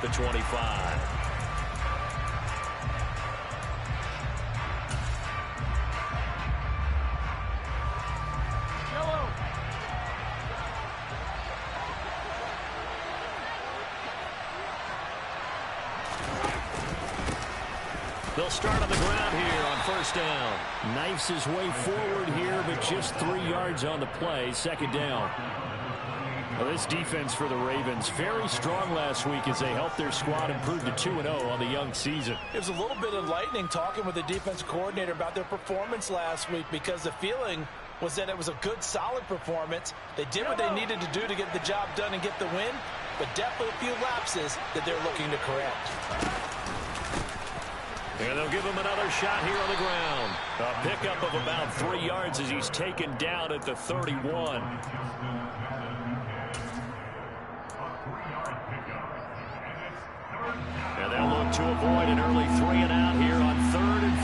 the 25. They'll start on the ground here on first down. Knifes his way forward here, but just 3 yards on the play. Second down. Well, this defense for the Ravens, very strong last week as they helped their squad improve to 2-0 on the young season. It was a little bit enlightening talking with the defense coordinator about their performance last week, because the feeling was that it was a good, solid performance. They did what they needed to do to get the job done and get the win, but definitely a few lapses that they're looking to correct. And they'll give him another shot here on the ground. A pickup of about 3 yards as he's taken down at the 31. And they'll look to avoid an early 3-and-out here on 3rd and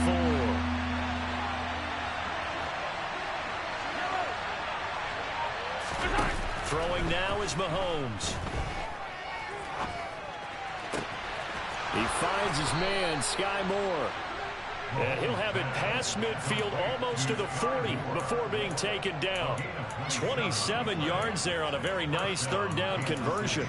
4. Throwing now is Mahomes. He finds his man, Sky Moore. And he'll have it past midfield almost to the 40 before being taken down. 27 yards there on a very nice 3rd down conversion.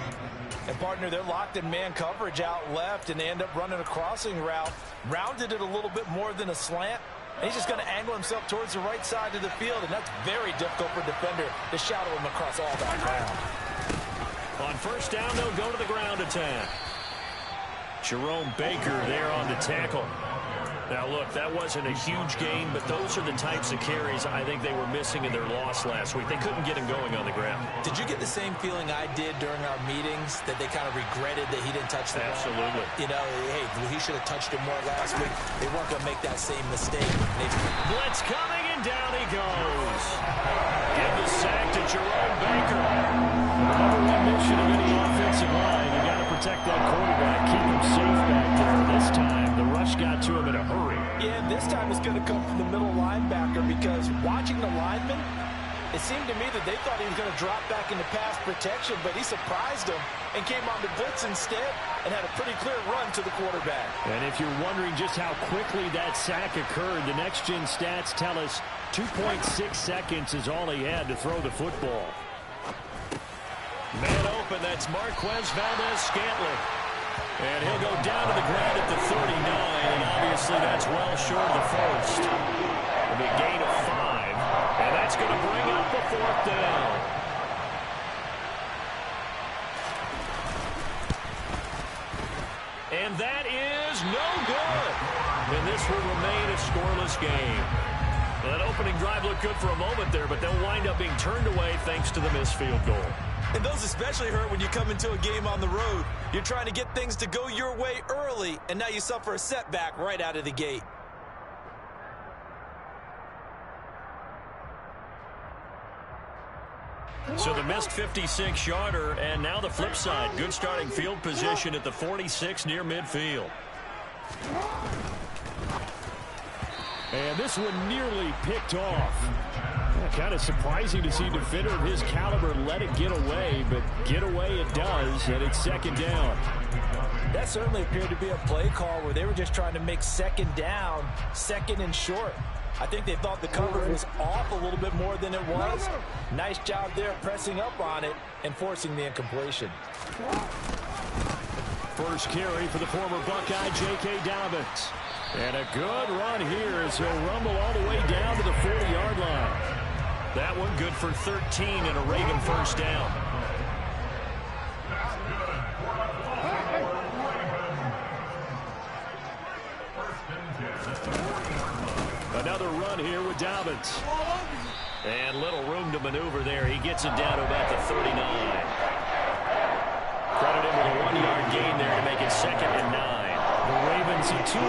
And, partner, they're locked in man coverage out left, and they end up running a crossing route. Rounded it a little bit more than a slant. And he's just going to angle himself towards the right side of the field, and that's very difficult for a defender to shadow him across all that ground. On first down, they'll go to the ground attack. Jerome Baker there on the tackle. Now, look, that wasn't a huge gain, but those are the types of carries I think they were missing in their loss last week. They couldn't get him going on the ground. Did you get the same feeling I did during our meetings, that they kind of regretted that he didn't touch the ball? Absolutely. You know, hey, he should have touched it more last week. They weren't going to make that same mistake. Blitz coming, and down he goes. Give the sack to Jerome Baker. The number one mission of any offensive line, you got to protect that quarterback, keep him safe back there. This time, the rush got to him in a hurry. Yeah, and this time it's going to come from the middle linebacker, because watching the lineman, it seemed to me that they thought he was going to drop back into pass protection, but he surprised them and came on the blitz instead and had a pretty clear run to the quarterback. And if you're wondering just how quickly that sack occurred, the next-gen stats tell us 2.6 seconds is all he had to throw the football. Man open, that's Marquez Valdez-Scantling. And he'll go down to the ground at the 39, and obviously that's well short of the first. It'll be a gain of 5, and that's going to bring up the 4th down. And that is no good. And this will remain a scoreless game. Well, that opening drive looked good for a moment there, but they'll wind up being turned away thanks to the missed field goal. And those especially hurt when you come into a game on the road. You're trying to get things to go your way early, and now you suffer a setback right out of the gate. So the missed 56-yarder, and now the flip side. Good starting field position at the 46 near midfield. And this one nearly picked off. Kind of surprising to see a defender of his caliber let it get away, but get away it does, and it's 2nd down. That certainly appeared to be a play call where they were just trying to make 2nd down, 2nd and short. I think they thought the coverage was off a little bit more than it was. Nice job there pressing up on it and forcing the incompletion. First carry for the former Buckeye, J.K. Dobbins. And a good run here as he'll rumble all the way down to the 40-yard line. That one good for 13 and a Raven first down. Another run here with Dobbins. And little room to maneuver there. He gets it down to about the 39. Credit him with a 1-yard gain there to make it 2nd and 9. The Ravens are 2-0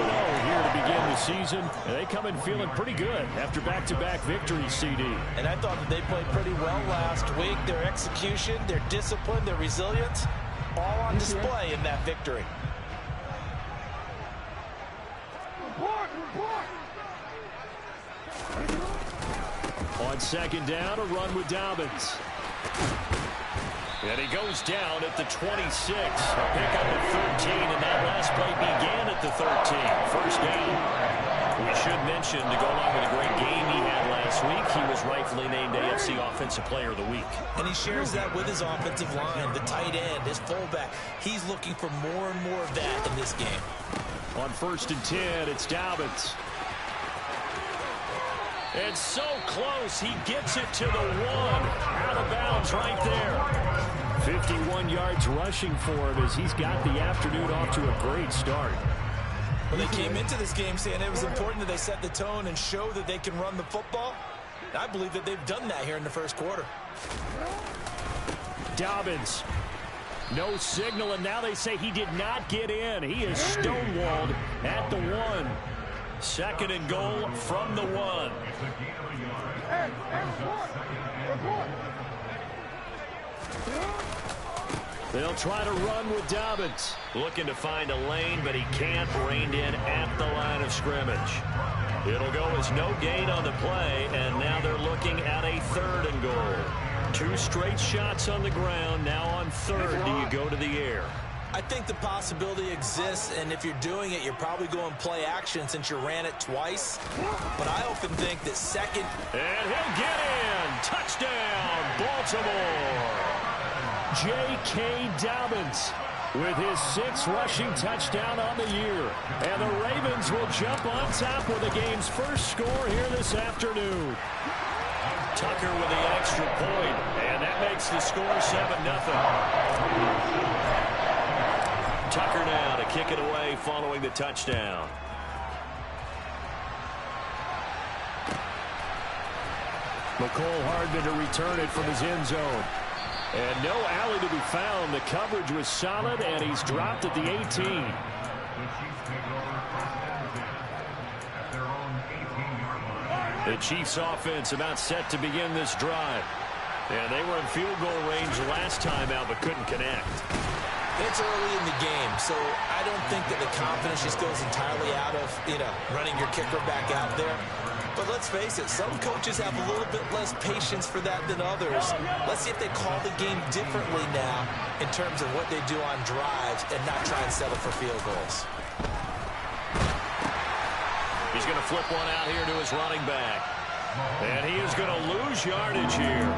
here to begin the season, and they come in feeling pretty good after back-to-back victories, CD. And I thought that they played pretty well last week. Their execution, their discipline, their resilience, all on display in that victory. On 2nd down, a run with Dobbins. And he goes down at the 26. A pickup at 13, and that last play began at the 13. First down. We should mention, to go along with a great game he had last week, he was rightfully named AFC Offensive Player of the Week. And he shares that with his offensive line, the tight end, his fullback. He's looking for more and more of that in this game. On 1st and 10, it's Dobbins. It's so close. He gets it to the 1. Out of bounds right there. 51 yards rushing for him as he's got the afternoon off to a great start. Well, they came into this game saying it was important that they set the tone and show that they can run the football. And I believe that they've done that here in the first quarter. Dobbins. No signal, and now they say he did not get in. He is stonewalled at the 1. 2nd and goal from the 1. They'll try to run with Dobbins. Looking to find a lane, but he can't. Reined in at the line of scrimmage. It'll go as no gain on the play, and now they're looking at a 3rd and goal. 2 straight shots on the ground. Now on 3rd, do you go to the air? I think the possibility exists, and if you're doing it, you're probably going play action since you ran it twice. But I often think that 2nd. And he'll get in. Touchdown, Baltimore. J.K. Dobbins with his 6th rushing touchdown on the year. And the Ravens will jump on top with the game's first score here this afternoon. Tucker with the extra point, and that makes the score 7-0. Tucker now to kick it away following the touchdown. McCole Hardman to return it from his end zone. And no alley to be found. The coverage was solid, and he's dropped at the 18. The Chiefs offense about set to begin this drive. And they were in field goal range last time out, but couldn't connect. It's early in the game, so I don't think that the confidence just goes entirely out of, running your kicker back out there. But let's face it, some coaches have a little bit less patience for that than others. Let's see if they call the game differently now in terms of what they do on drives and not try and settle for field goals. He's going to flip one out here to his running back. And he is going to lose yardage here.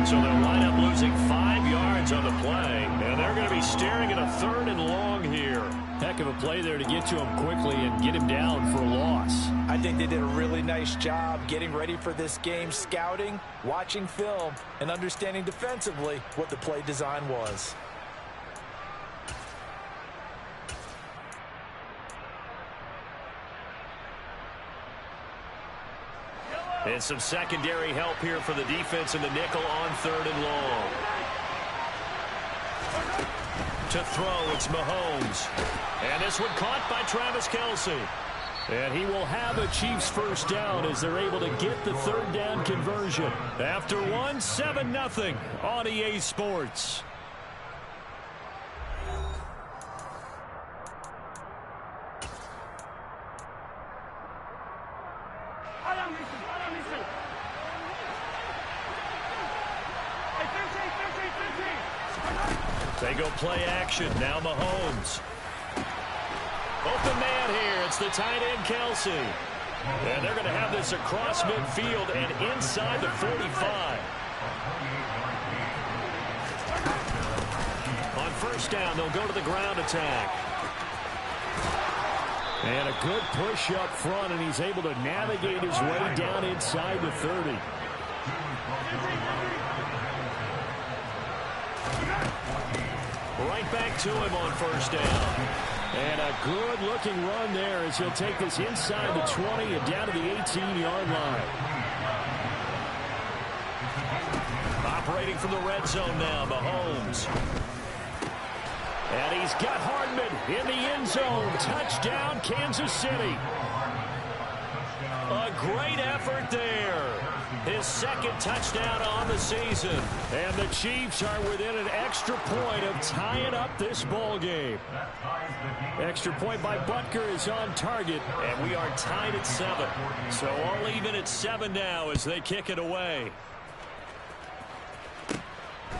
So they'll wind up losing 5 yards on the play. And they're going to be staring at a 3rd and long here. Heck of a play there to get to him quickly and get him down for a loss. I think they did a really nice job getting ready for this game, scouting, watching film, and understanding defensively what the play design was. And some secondary help here for the defense in the nickel on 3rd and long. To throw, it's Mahomes. And this one caught by Travis Kelce. And he will have a Chiefs first down as they're able to get the 3rd down conversion. After 7-0 on EA Sports. They go play action. Now Mahomes. Open man here. It's the tight end, Kelce. And they're going to have this across midfield and inside the 45. On 1st down, they'll go to the ground attack. And a good push up front, and he's able to navigate his way down inside the 30. Right back to him on 1st down. And a good-looking run there as he'll take this inside the 20 and down to the 18-yard line. Operating from the red zone now, Mahomes. And he's got Hardman in the end zone. Touchdown, Kansas City. A great effort there. His 2nd touchdown on the season. And the Chiefs are within an extra point of tying up this ball game. Extra point by Butker is on target, and we are tied at 7. So all even at 7 now as they kick it away.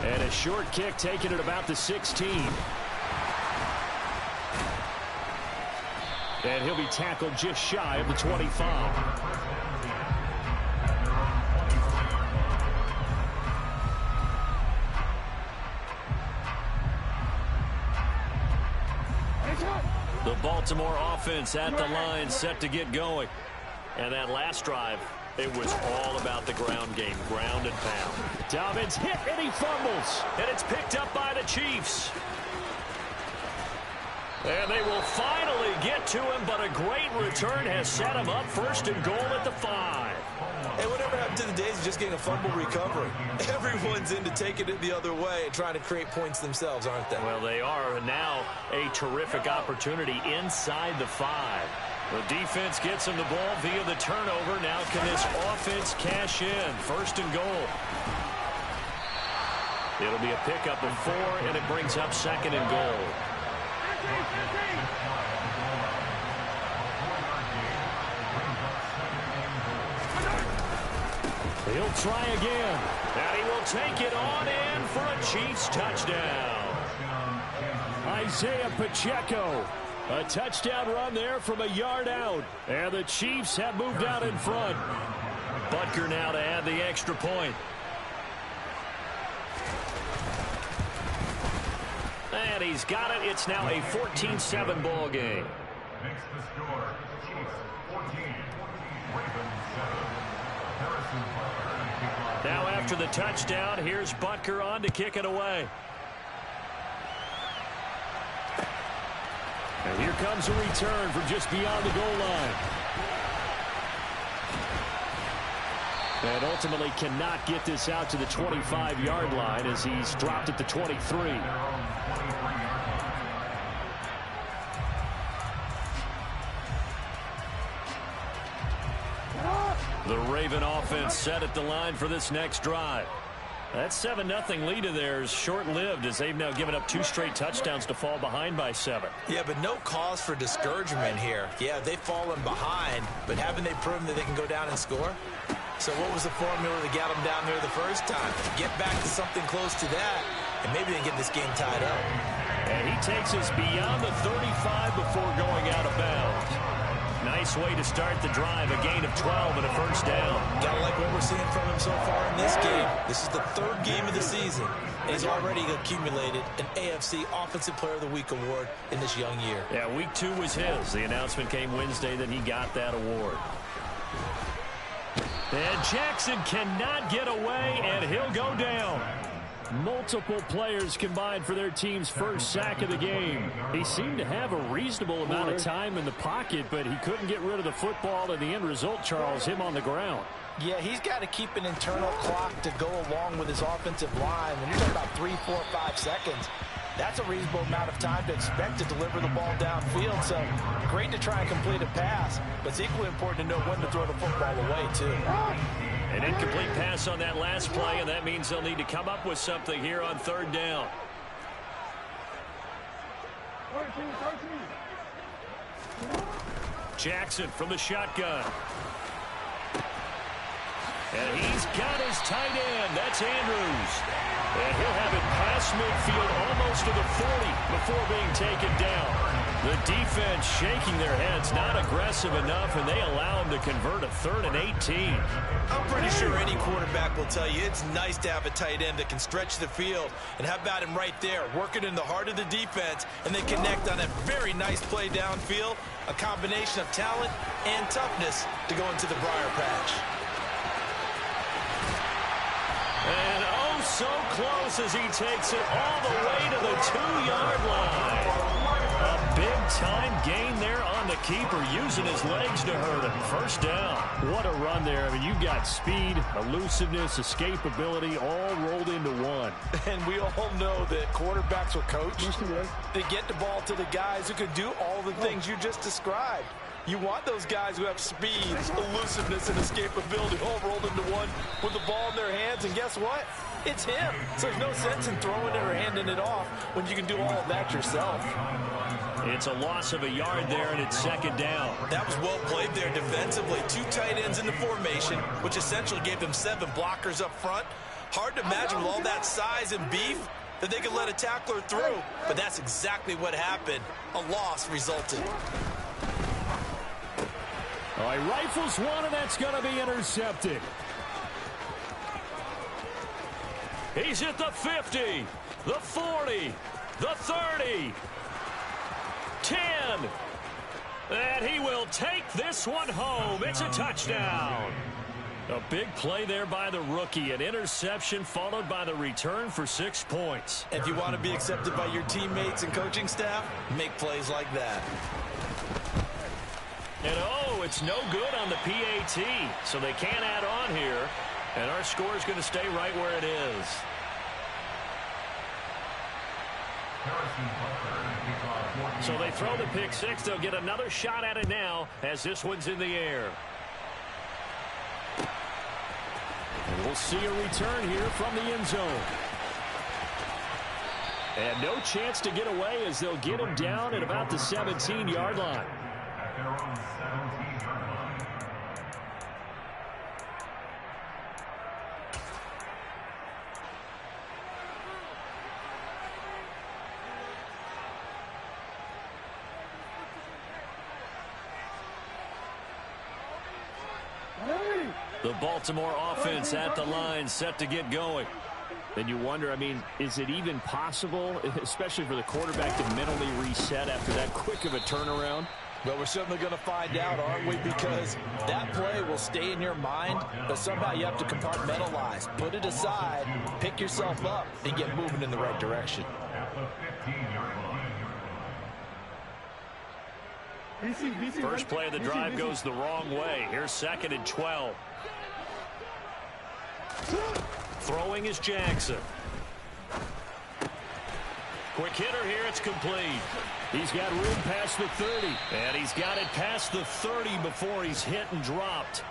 And a short kick taken at about the 16. And he'll be tackled just shy of the 25. The Baltimore offense at the line, set to get going. And that last drive, it was all about the ground game, ground and pound. Dobbins hit and he fumbles. And it's picked up by the Chiefs. And they will finally get to him, but a great return has set him up first and goal at the 5. Hey, whatever happened to the days of just getting a fumble recovery? Everyone's into taking it the other way and trying to create points themselves, aren't they? Well, they are. And now a terrific opportunity inside the 5. The defense gets him the ball via the turnover. Now can this offense cash in? First and goal. It'll be a pickup of 4, and it brings up second and goal. He'll try again. And he will take it on in for a Chiefs touchdown. Isaiah Pacheco. A touchdown run there from a yard out. And the Chiefs have moved out in front. Butker now to add the extra point. And he's got it. It's now a 14-7 ball game. Makes the score. Chiefs 14, Ravens 7. Now after the touchdown, here's Butker on to kick it away. And here comes a return from just beyond the goal line. And ultimately cannot get this out to the 25-yard line as he's dropped at the 23. The Raven offense set at the line for this next drive. That 7-0 lead of theirs short-lived as they've now given up 2 straight touchdowns to fall behind by 7. Yeah, but no cause for discouragement here. Yeah, they've fallen behind, but haven't they proven that they can go down and score? So what was the formula that got them down there the first time? Get back to something close to that, and maybe they can get this game tied up. And he takes us beyond the 35 before going out of bounds. Nice way to start the drive, a gain of 12 and a first down. Gotta like what we're seeing from him so far in this game. This is the 3rd game of the season, and he's already accumulated an AFC Offensive Player of the Week award in this young year. Yeah, week 2 was his. The announcement came Wednesday that he got that award. And Jackson cannot get away, and he'll go down. Multiple players combined for their team's first sack of the game. He seemed to have a reasonable amount of time in the pocket, but he couldn't get rid of the football, and the end result, Charles, him on the ground. Yeah, he's got to keep an internal clock to go along with his offensive line. When you're talking about 3, 4, 5 seconds, that's a reasonable amount of time to expect to deliver the ball downfield. So great to try and complete a pass, but it's equally important to know when to throw the football away, too. An incomplete pass on that last play, and that means they'll need to come up with something here on 3rd down. Jackson from the shotgun. And he's got his tight end. That's Andrews. And he'll have it past midfield almost to the 40 before being taken down. The defense shaking their heads, not aggressive enough, and they allow him to convert a 3rd and 18. I'm pretty sure any quarterback will tell you it's nice to have a tight end that can stretch the field. And how about him right there, working in the heart of the defense, and they connect on a very nice play downfield, a combination of talent and toughness to go into the briar patch. And oh, so close as he takes it all the way to the 2-yard line. A big-time gain there on the keeper, using his legs to hurt him. First down. What a run there. I mean, you've got speed, elusiveness, escapability, all rolled into one. And we all know that quarterbacks are coached. They get the ball to the guys who can do all the things you just described. You want those guys who have speed, elusiveness, and escapability all rolled into one with the ball in their hands. And guess what? It's him. So there's no sense in throwing it or handing it off when you can do all of that yourself. It's a loss of a yard there, and it's 2nd down. That was well played there defensively. 2 tight ends in the formation, which essentially gave them 7 blockers up front. Hard to imagine with all that size and beef that they could let a tackler through, but that's exactly what happened. A loss resulted. All right, rifles one, and that's going to be intercepted. He's at the 50, the 40, the 30, 10. And he will take this one home. It's a touchdown. A big play there by the rookie. An interception followed by the return for 6 points. If you want to be accepted by your teammates and coaching staff, make plays like that. And oh, it's no good on the PAT. So they can't add on here. And our score is going to stay right where it is. So they throw the pick six. They'll get another shot at it now as this one's in the air. And we'll see a return here from the end zone. And no chance to get away as they'll get him down at about the 17-yard line. At their own 17-yard line. The Baltimore offense at the line, set to get going. Then you wonder, I mean, is it even possible, especially for the quarterback, to mentally reset after that quick of a turnaround? Well, we're certainly going to find out, aren't we? Because that play will stay in your mind, but somehow you have to compartmentalize. Put it aside, pick yourself up, and get moving in the right direction. At the 15-yard line. First play of the drive goes the wrong way. Here's 2nd and 12. Throwing is Jackson. Quick hitter here. It's complete. He's got room past the 30. And he's got it past the 30 before he's hit and dropped.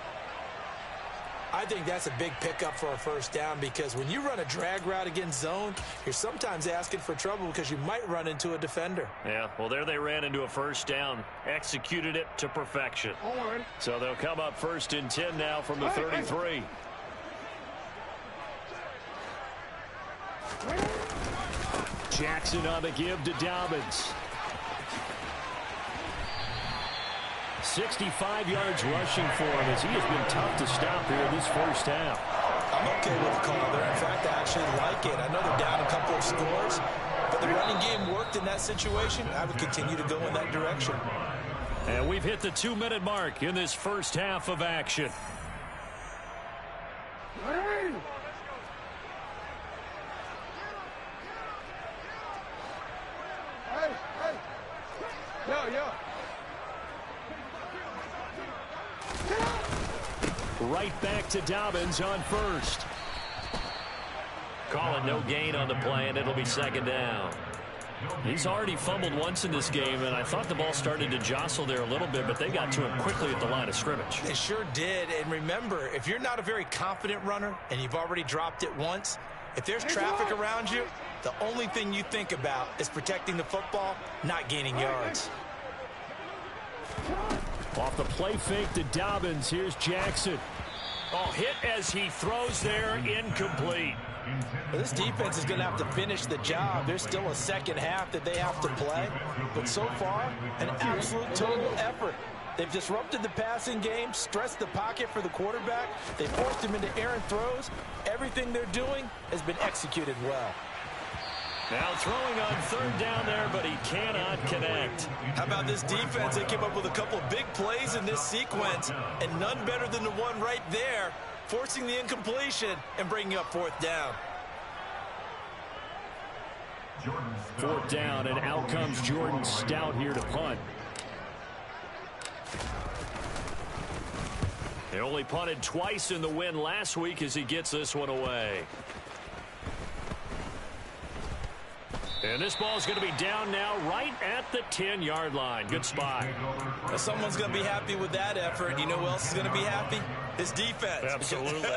I think that's a big pickup for a first down because when you run a drag route against zone, you're sometimes asking for trouble because you might run into a defender. Yeah, well, there they ran into a first down. Executed it to perfection. So they'll come up 1st and 10 now from the 33. Jackson on the give to Dobbins. 65 yards rushing for him as he has been tough to stop here this first half. I'm okay with the call there. In fact, I actually like it. I know they're down a couple of scores, but the running game worked in that situation. I would continue to go in that direction. And we've hit the 2-minute mark in this first half of action. Right back to Dobbins on first. Calling no gain on the play, and it'll be 2nd down. He's already fumbled once in this game, and I thought the ball started to jostle there a little bit, but they got to him quickly at the line of scrimmage. They sure did, and remember, if you're not a very confident runner and you've already dropped it once, if there's traffic around you, the only thing you think about is protecting the football, not gaining yards. Off the play fake to Dobbins, here's Jackson. Oh, hit as he throws there, incomplete. Well, this defense is going to have to finish the job. There's still a second half that they have to play. But so far, an absolute total effort. They've disrupted the passing game, stressed the pocket for the quarterback. They forced him into errant throws. Everything they're doing has been executed well. Now throwing on 3rd down there, but he cannot connect. How about this defense? They came up with a couple big plays in this sequence, and none better than the one right there, forcing the incompletion and bringing up 4th down. 4th down, and out comes Jordan Stout here to punt. They only punted twice in the win last week as he gets this one away. And this ball is going to be down now right at the 10-yard line. Good spot. Now someone's going to be happy with that effort. You know who else is going to be happy? His defense. Absolutely.